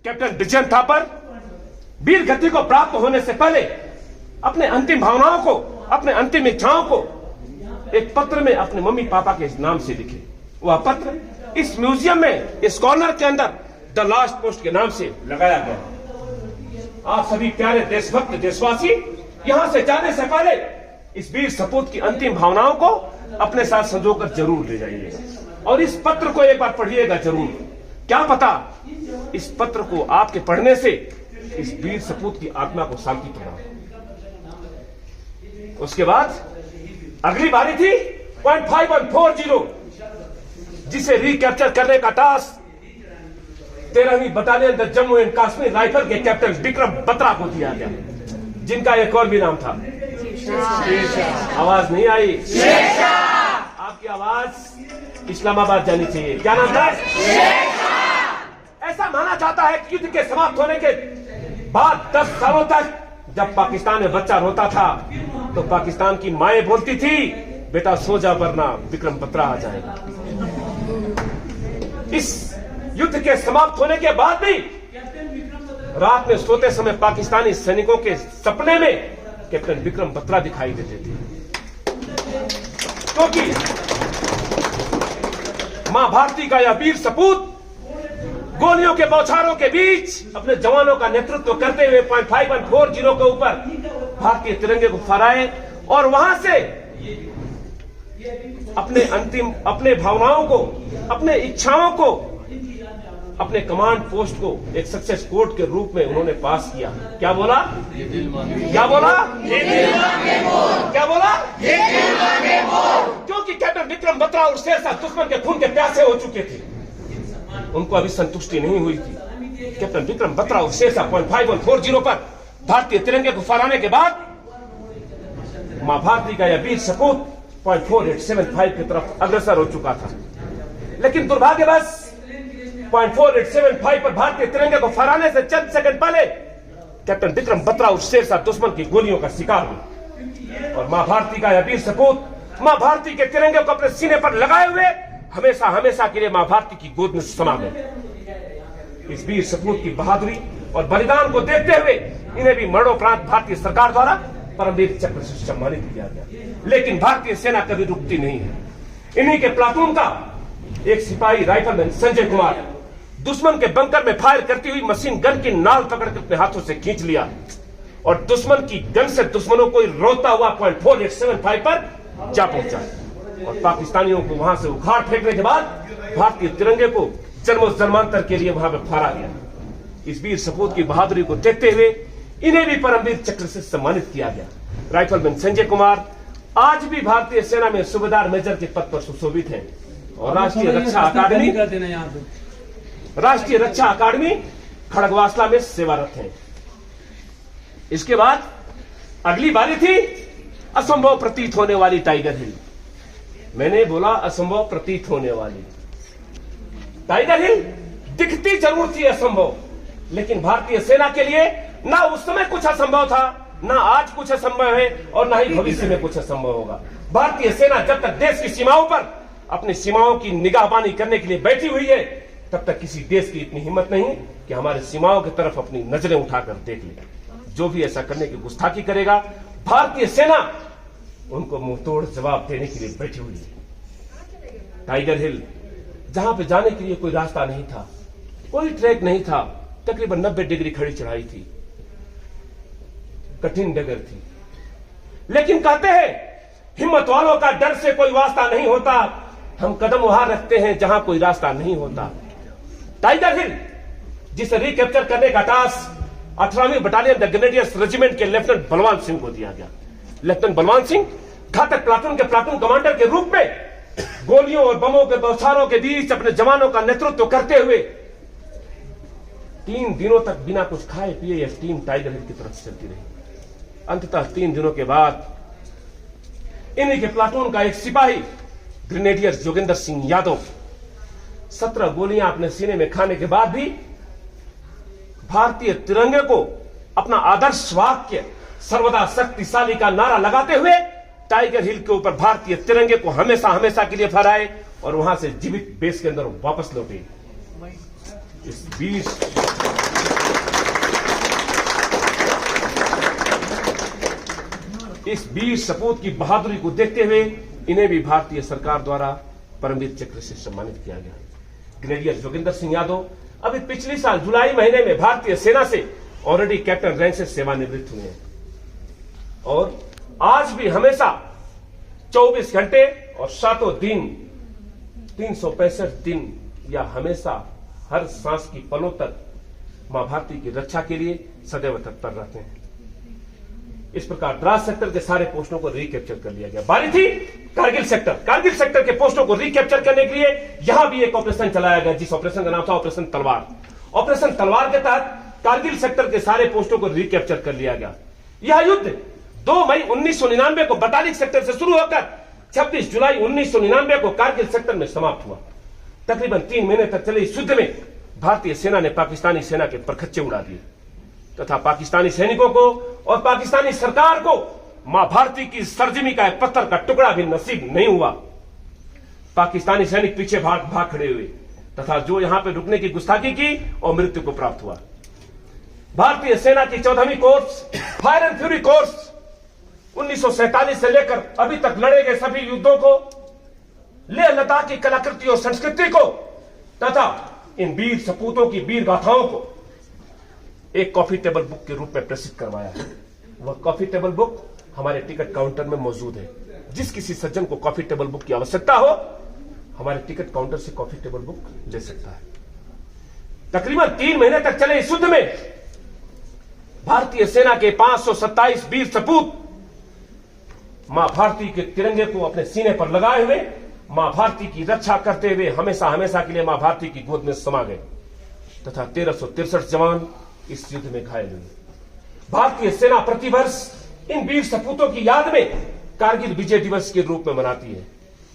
Captain Vijayan Thapar वीर गति को प्राप्त होने से पहले अपने अंतिम भावनाओं को, अपने अंतिम इच्छाओं को एक पत्र में अपने मम्मी पापा के नाम से लिखे। वह पत्र इस म्यूजियम में, इस कॉर्नर के अंदर द लास्ट पोस्ट के नाम से लगाया गया। आप सभी प्यारे देशभक्त देशवासी यहां से जाने से पहले इस वीर सपूत की अंतिम भावनाओं को अपने साथ संजोकर जरूर ले जाइएगा और इस पत्र को एक बार पढ़िएगा जरूर। क्या पता इस पत्र को आपके पढ़ने से इस वीर सपूत की आत्मा को शांति प्रदान। उसके बाद अगली बारी थी 0.5140 जिसे रिकैप्चर करने का टास्क 13वीं battalion the Jammu and Kashmir rifle के कैप्टन विक्रम बत्रा को दिया गया, जिनका एक और भी नाम था। आवाज नहीं आई? आपकी आवाज इस्लामाबाद जानी चाहिए। क्या नाम था? ऐसा माना जाता है कि युद्ध के समाप्त होने के बाद 10 सालों तक जब पाकिस्तान में बच्चा रोता था तो पाकिस्तान की माएं बोलती थी, बेटा सो जा वरना विक्रम बत्रा आ जाएगा। इस युद्ध के समाप्त होने के बाद भी रात में सोते समय पाकिस्तानी सैनिकों के सपने में कैप्टन विक्रम बत्रा दिखाई देते थे, क्योंकि मां भारती का यह वीर सपूत गोलियों के बौछारों के बीच अपने जवानों का नेतृत्व करते हुए 0.5140 के ऊपर भारतीय तिरंगे को फहराए और वहां से अपने भावनाओं को, अपने इच्छाओं को, अपने कमांड पोस्ट को एक सक्सेस कोड के रूप में उन्होंने पास किया। क्या बोला? क्या बोला? क्या बोला? क्योंकि कैप्टन विक्रम बत्रा और शेरशाह दुश्मन के खून के प्यासे हो चुके थे, उनको अभी संतुष्टि नहीं हुई थी। कैप्टन विक्रम बत्रा और शेरशाह 0.5140 पर भारतीय तिरंगे को फहराने के बाद मां भारती का यह वीर सपूत 0.4875 की तरफ अग्रसर हो चुका था। लेकिन दुर्भाग्यवश 0.4875 पर भारतीय तिरंगे को फहराने से चंद सेकंड पहले कैप्टन विक्रम बत्रा और शेरशाह दुश्मन की गोलियों का शिकार हुए और मां भारती का यह वीर सपूत मां भारती के तिरंगे को अपने सीने पर लगाए हुए हमेशा हमेशा के लिए मां भारती की गोद में समा गए। इस वीर सपूत की बहादुरी और बलिदान को देखते हुए इन्हें भी मरणोपरांत भारतीय सरकार द्वारा परमवीर चक्र से सम्मानित किया गया। लेकिन भारतीय सेना कभी रुकती नहीं है। इन्हीं के प्लाटून का एक सिपाही राइफलमैन संजय कुमार दुश्मन के बंकर में फायर करती हुई मशीन गन की नाल पकड़कर अपने हाथों से खींच लिया और दुश्मन की गन से दुश्मनों को रोता हुआ 0.4875 पर जा पहुंचा और पाकिस्तानियों को वहां से उखाड़ फेंकने के बाद भारतीय तिरंगे को जन्मों जन्मांतर के लिए वहां पर फहरा दिया। इस वीर सपूत की बहादुरी को देखते हुए इन्हें भी परमवीर चक्र से सम्मानित किया गया। राइफलमैन संजय कुमार आज भी भारतीय सेना में सूबेदार मेजर के पद पर सुशोभित हैं और राष्ट्रीय रक्षा अकादमी खड़गवासला में सेवारत हैं। इसके बाद अगली बारी थी असंभव प्रतीत होने वाली टाइगर हिल। मैंने बोला असंभव प्रतीत होने वाली टाइगर हिल दिखती जरूर थी असंभव, लेकिन भारतीय सेना के लिए ना उस समय कुछ असंभव था, ना आज कुछ असंभव है और ना ही भविष्य में कुछ असंभव होगा। भारतीय सेना जब तक देश की सीमाओं पर अपनी सीमाओं की निगाहबानी करने के लिए बैठी हुई है, तब तक किसी देश की इतनी हिम्मत नहीं कि हमारे सीमाओं की तरफ अपनी नजरें उठाकर देख ले। जो भी ऐसा करने की गुस्ताखी करेगा, भारतीय सेना उनको मुंहतोड़ जवाब देने के लिए बैठी हुई है। टाइगर हिल जहां पे जाने के लिए कोई रास्ता नहीं था, कोई ट्रैक नहीं था, तकरीबन 90 डिग्री खड़ी चढ़ाई थी, कठिन डगर थी। लेकिन कहते हैं हिम्मत वालों का डर से कोई वास्ता नहीं होता, हम कदम वहां रखते हैं जहां कोई रास्ता नहीं होता। टाइगर हिल जिसे रिकैप्चर करने का टास्क 18वीं बटालियन द ग्रेनेडियर्स रेजिमेंट के लेफ्टिनेंट बलवान सिंह को दिया गया। लेफ्टिनेंट बलवान सिंह घातक प्लाटून के प्लाटून कमांडर के रूप में गोलियों और बमों के बौछारों के बीच अपने जवानों का नेतृत्व करते हुए 3 दिनों तक बिना कुछ खाए पिए यह टीम टाइगर हिल की तरफ चलती रही। अंततः 3 दिनों के बाद इन्हीं के प्लाटून का एक सिपाही ग्रेनेडियर जोगिंदर सिंह यादव 17 गोलियां अपने सीने में खाने के बाद भी भारतीय तिरंगे को अपना आदर्श वाक्य सर्वदा शक्तिशाली का नारा लगाते हुए टाइगर हिल के ऊपर भारतीय तिरंगे को हमेशा हमेशा के लिए फहराए और वहां से जीवित बेस के अंदर वापस लौटे। इस बीच इस वीर सपूत की बहादुरी को देखते हुए इन्हें भी भारतीय सरकार द्वारा परमवीर चक्र से सम्मानित किया गया। ग्रेडियर जोगिंदर सिंह यादव अभी पिछले साल जुलाई महीने में भारतीय सेना से ऑलरेडी कैप्टन रैंक से सेवानिवृत्त हुए हैं और आज भी हमेशा 24 घंटे और 7 दिन 365 दिन या हमेशा हर सांस की पलों तक मां भारती की रक्षा के लिए सदैव तत्पर रहते हैं। इस प्रकार द्रास सेक्टर के सारे पोस्टों को रिकैप्चर कर लिया गया। बारी थी कारगिल सेक्टर के पोस्टों को रिकैप्चर करने के लिए यहां भी एक ऑपरेशन चलाया गया, जिस ऑपरेशन का नाम था ऑपरेशन तलवार। ऑपरेशन तलवार के तहत कारगिल सेक्टर के सारे पोस्टों को रिकैप्चर कर लिया गया। यह युद्ध 2 मई 1999 को बटालिक सेक्टर से शुरू होकर 26 जुलाई 1999 को कारगिल सेक्टर में समाप्त हुआ। तकरीबन 3 महीने तक चले इस युद्ध में भारतीय सेना ने पाकिस्तानी सेना के परखच्चे उड़ा दिए तथा पाकिस्तानी सैनिकों को और पाकिस्तानी सरकार को मां भारती की सरजमी का एक पत्थर का टुकड़ा भी नसीब नहीं हुआ। पाकिस्तानी सैनिक पीछे भाग खड़े हुए तथा जो यहां पर रुकने की गुस्ताखी की और मृत्यु को प्राप्त हुआ। भारतीय सेना की 14वीं corps fire and fury corps 1947 से लेकर अभी तक लड़े गए सभी युद्धों को, लेह लद्दाख की कलाकृति और संस्कृति को तथा इन वीर सपूतों की वीर गाथाओं को एक कॉफी टेबल बुक के रूप में प्रसिद्ध करवाया है। वह कॉफी टेबल बुक हमारे टिकट काउंटर में मौजूद है। जिस किसी सज्जन को कॉफी टेबल बुक की आवश्यकता हो हमारे टिकट काउंटर से कॉफी टेबल बुक ले सकता है। तकरीबन 3 महीने तक चले इस युद्ध में भारतीय सेना के 527 वीर सपूत मां भारती के तिरंगे को अपने सीने पर लगाए हुए मां भारती की रक्षा करते हुए हमेशा हमेशा के लिए मां भारती की गोद में समा गए तथा 1363 जवान इस युद्ध में घायल हुए। भारतीय सेना प्रतिवर्ष इन वीर सपूतों की याद में कारगिल विजय दिवस के रूप में मनाती है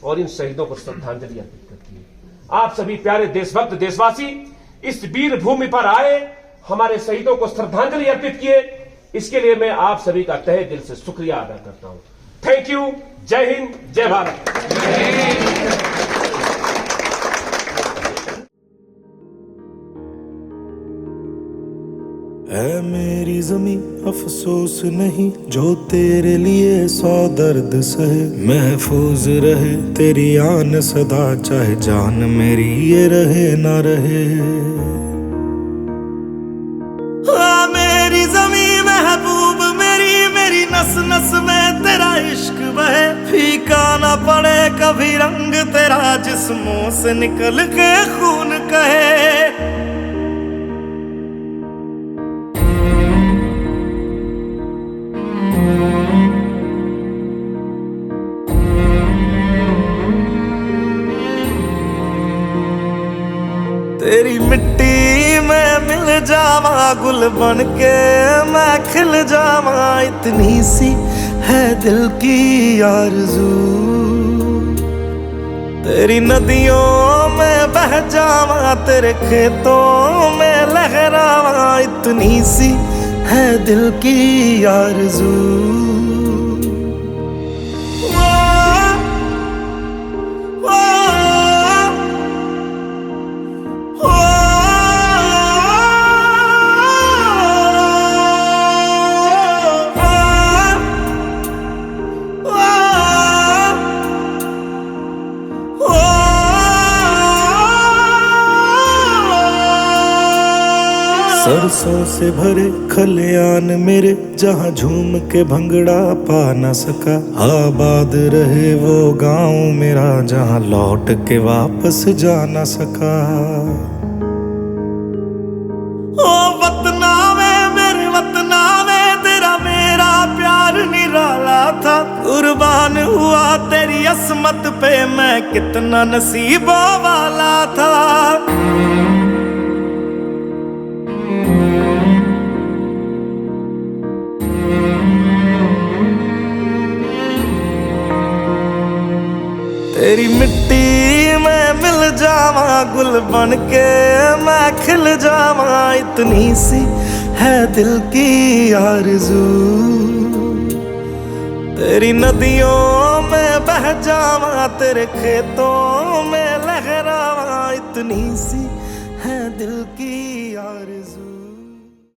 और इन शहीदों को श्रद्धांजलि अर्पित करती है। आप सभी प्यारे देशभक्त देशवासी इस वीर भूमि पर आए, हमारे शहीदों को श्रद्धांजलि अर्पित किए, इसके लिए मैं आप सभी का तहे दिल से शुक्रिया अदा करता हूं। Thank you. जय हिंद, जय भारत। है मेरी जमी अफसोस नहीं जो तेरे लिए 100 दर्द सहे, महफूज रहे तेरी आन सदा चाहे जान मेरी ये रहे ना रहे। मेरी जमी महबूब मेरी नस नस में तेरा इश्क बहे, फीका ना पड़े कभी रंग तेरा जिस्मों से निकल के खून कहे। तेरी मिट्टी में मिल जावा गुल बन के मैं खिल जावा, इतनी सी है दिल की आरज़ू। तेरी नदियों में बह जावा तेरे खेतों में लहरावा, इतनी सी है दिल की आरज़ू। सरसों से भरे खलियान मेरे जहाँ झूम के भंगड़ा पा न सका, आबाद रहे वो गांव मेरा जहाँ लौट के वापस जा न सका। ओ वतना में मेरे वतना में तेरा मेरा प्यार निराला था, कुर्बान हुआ तेरी असमत पे मैं कितना नसीबों वाला था। तेरी मिट्टी में मिल जावा गुल बन के मैं खिल जावा, इतनी सी है दिल की आरज़ू। तेरी नदियों में बह जावा तेरे खेतों में लहरावा, इतनी सी है दिल की आरज़ू।